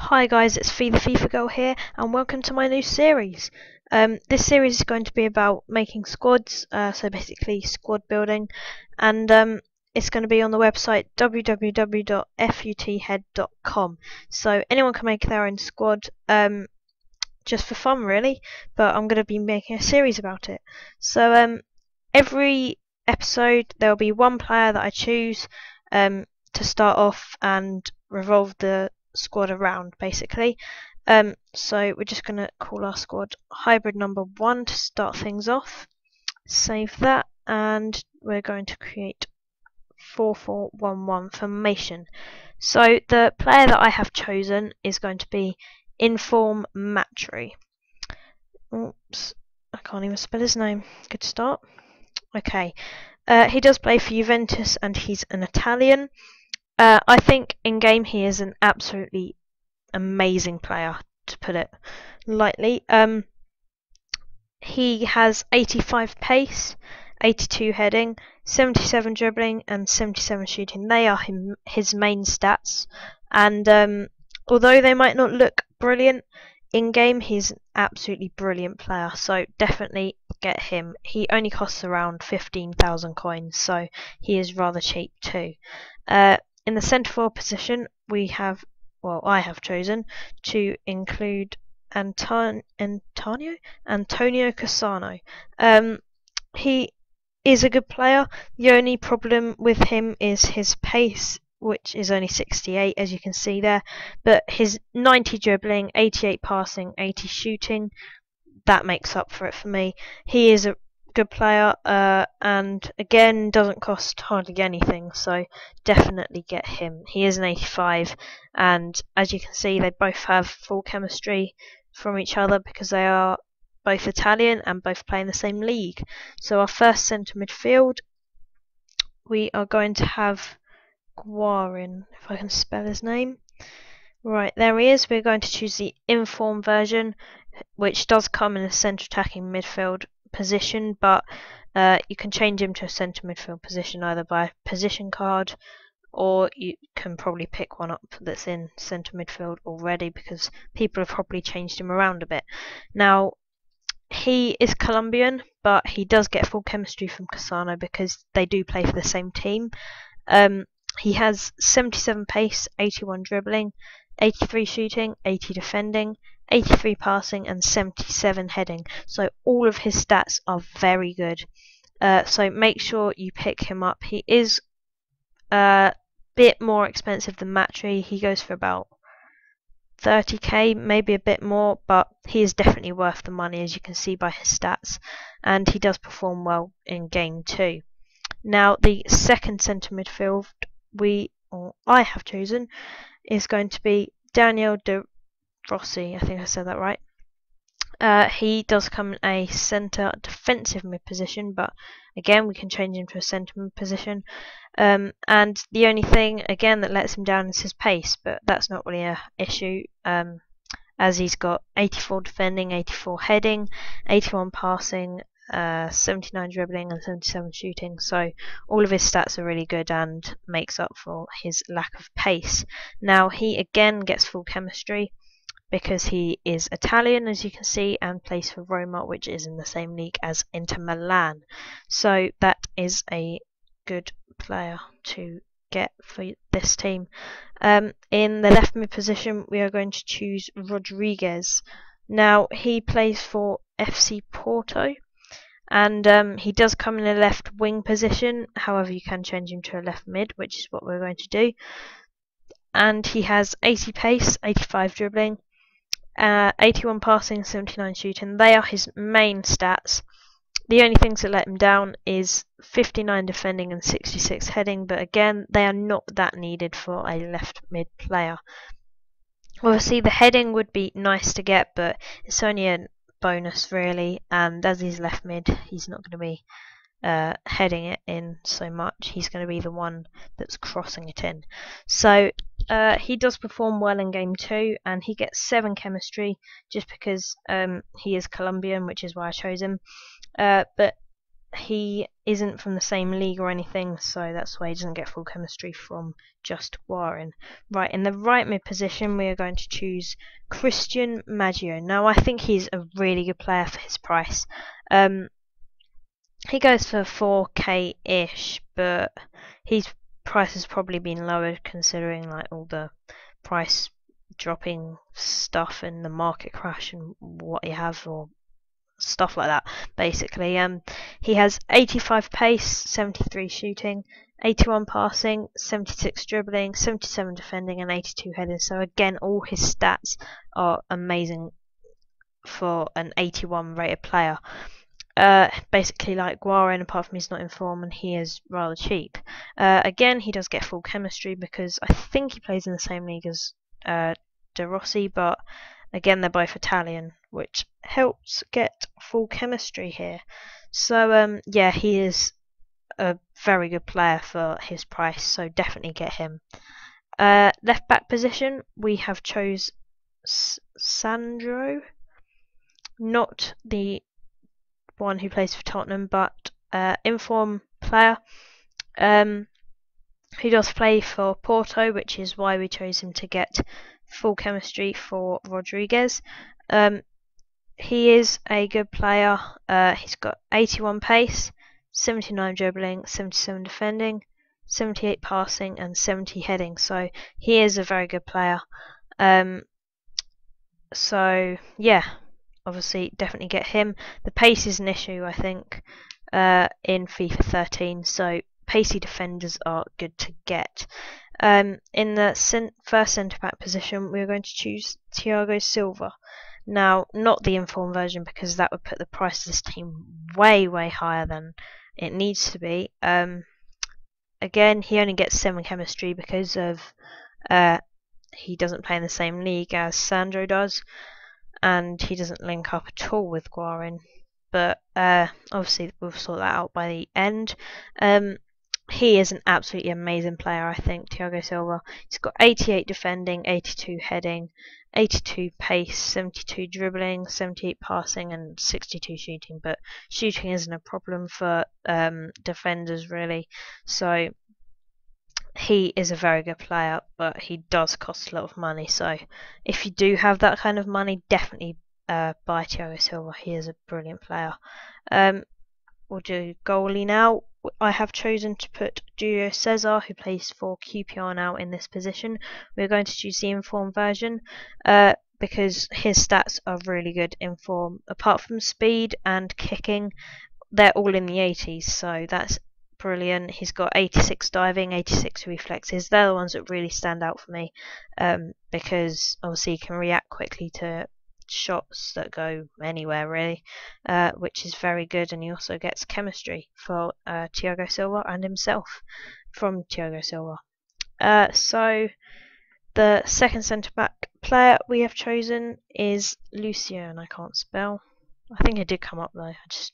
Hi guys, it's Fee the FIFA Girl here, and welcome to my new series. This series is going to be about making squads, so basically squad building, and it's going to be on the website www.futhead.com. So anyone can make their own squad, just for fun really, but I'm going to be making a series about it. So every episode there will be one player that I choose to start off and revolve the squad around basically. So we're just going to call our squad hybrid number 1 to start things off. Save that, and we're going to create 4-4-1-1 formation. So the player that I have chosen is going to be Inform Matri. Oops, I can't even spell his name. Good start. Okay, he does play for Juventus and he's an Italian. I think in game he is an absolutely amazing player, to put it lightly. He has 85 pace, 82 heading, 77 dribbling and 77 shooting. They are his main stats, and although they might not look brilliant in game, he's an absolutely brilliant player, so definitely get him. He only costs around 15,000 coins, so he is rather cheap too. In the centre forward position, I have chosen to include Antonio Cassano. He is a good player. The only problem with him is his pace, which is only 68, as you can see there. But his 90 dribbling, 88 passing, 80 shooting, that makes up for it for me. He is a good player, and again doesn't cost hardly anything, so definitely get him. He is an 85, and as you can see they both have full chemistry from each other because they are both Italian and both play in the same league. So our first centre midfield, we are going to have Guarin, if I can spell his name. Right, there he is. We're going to choose the Inform version, which does come in a centre attacking midfield position, but you can change him to a centre midfield position either by position card, or you can probably pick one up that's in centre midfield already because people have probably changed him around a bit. Now, he is Colombian, but he does get full chemistry from Cassano because they do play for the same team. He has 77 pace, 81 dribbling, 83 shooting, 80 defending, 83 passing and 77 heading. So all of his stats are very good. So make sure you pick him up. He is a bit more expensive than Matri. He goes for about 30k, maybe a bit more, but he is definitely worth the money, as you can see by his stats, and he does perform well in game too. Now the second centre midfield I have chosen is going to be Daniel De Rossi. I think I said that right. He does come in a centre defensive mid position, but again we can change him to a centre mid position. And the only thing again that lets him down is his pace, but that's not really an issue, as he's got 84 defending, 84 heading, 81 passing, 79 dribbling and 77 shooting, so all of his stats are really good and makes up for his lack of pace. Now he again gets full chemistry because he is Italian, as you can see, and plays for Roma, which is in the same league as Inter Milan, so that is a good player to get for this team. In the left mid position we are going to choose Rodriguez. Now he plays for FC Porto, and he does come in a left wing position. However, you can change him to a left mid, which is what we're going to do. And he has 80 pace, 85 dribbling, 81 passing, 79 shooting. They are his main stats. The only things that let him down is 59 defending and 66 heading, but again they are not that needed for a left mid player. Obviously the heading would be nice to get, but it's only a bonus really, and as he's left mid he's not going to be heading it in so much. He's going to be the one that's crossing it in. So he does perform well in game 2, and he gets 7 chemistry just because he is Colombian, which is why I chose him. But he isn't from the same league or anything, so that's why he doesn't get full chemistry from just Guarin. Right, in the right mid position, we are going to choose Christian Maggio. Now, I think he's a really good player for his price. He goes for 4k-ish, but his price has probably been lowered considering like all the price dropping stuff and the market crash and what you have, or stuff like that. Basically, he has 85 pace, 73 shooting, 81 passing, 76 dribbling, 77 defending, and 82 heading. So again, all his stats are amazing for an 81 rated player. Basically like Guarin, apart from he's not in form and he is rather cheap. Again, he does get full chemistry because I think he plays in the same league as De Rossi, but again, they're both Italian, which helps get full chemistry here. So yeah, he is a very good player for his price, so definitely get him. Left back position, we have chose Sandro, not the one who plays for Tottenham, but inform player. He does play for Porto, which is why we chose him to get full chemistry for Rodriguez. He is a good player. He's got 81 pace, 79 dribbling, 77 defending, 78 passing, and 70 heading. So he is a very good player. So yeah, obviously definitely get him. The pace is an issue, I think, in FIFA 13. So pacey defenders are good to get. In the first centre back position, we are going to choose Thiago Silva. Now, not the informed version because that would put the price of this team way, way higher than it needs to be. Again, he only gets 7 chemistry because of he doesn't play in the same league as Sandro does, and he doesn't link up at all with Guarin. But obviously, we'll sort that out by the end. He is an absolutely amazing player, I think, Thiago Silva. He's got 88 defending, 82 heading, 82 pace, 72 dribbling, 78 passing, and 62 shooting. But shooting isn't a problem for defenders, really. So he is a very good player, but he does cost a lot of money. So if you do have that kind of money, definitely buy Thiago Silva. He is a brilliant player. We'll do goalie now. I have chosen to put Julio Cesar, who plays for QPR now, in this position. We're going to choose the informed version because his stats are really good in form. Apart from speed and kicking, they're all in the 80s, so that's brilliant. He's got 86 diving, 86 reflexes. They're the ones that really stand out for me because obviously he can react quickly to shots that go anywhere, really, which is very good. And he also gets chemistry for Thiago Silva and himself from Thiago Silva. So the second centre back player we have chosen is Lucien. I can't spell. I think it did come up though. I just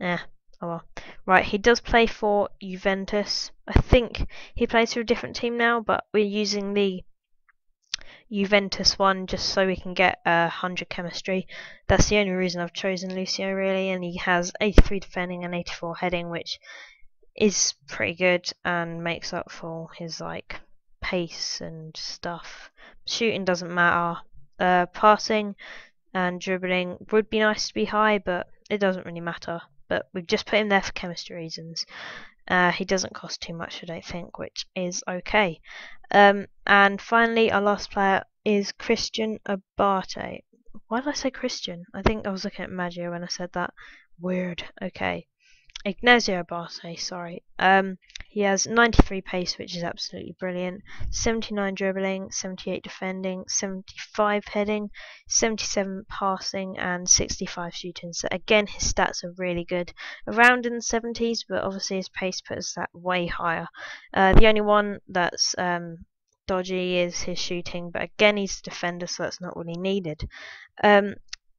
oh well. Right, he does play for Juventus. I think he plays for a different team now, but we're using the Juventus one just so we can get 100 chemistry. That's the only reason I've chosen Lucio, really, and he has 83 defending and 84 heading, which is pretty good and makes up for his like pace and stuff. Shooting doesn't matter. Passing and dribbling would be nice to be high, but it doesn't really matter. But we've just put him there for chemistry reasons. He doesn't cost too much, I don't think, which is okay. And finally, our last player is Christian Abate. Why did I say Christian? I think I was looking at Maggio when I said that. Weird. Okay. Ignazio Abate, sorry. He has 93 pace, which is absolutely brilliant, 79 dribbling, 78 defending, 75 heading, 77 passing, and 65 shooting. So again, his stats are really good, around in the 70s, but obviously his pace puts that way higher. The only one that's dodgy is his shooting, but again, he's a defender, so that's not really needed.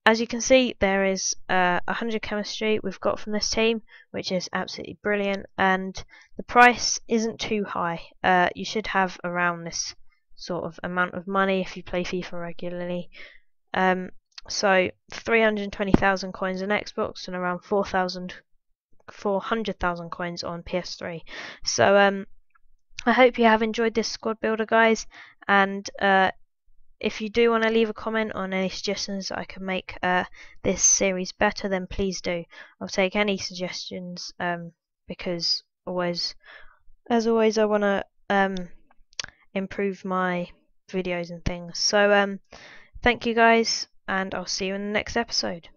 As you can see, there is 100 chemistry we've got from this team, which is absolutely brilliant, and the price isn't too high. You should have around this sort of amount of money if you play FIFA regularly. So 320,000 coins on Xbox and around 4,000 for 100,000 coins on PS3. So I hope you have enjoyed this squad builder, guys, and if you do want to leave a comment on any suggestions I can make this series better, then please do. I'll take any suggestions because as always I want to improve my videos and things. So thank you guys, and I'll see you in the next episode.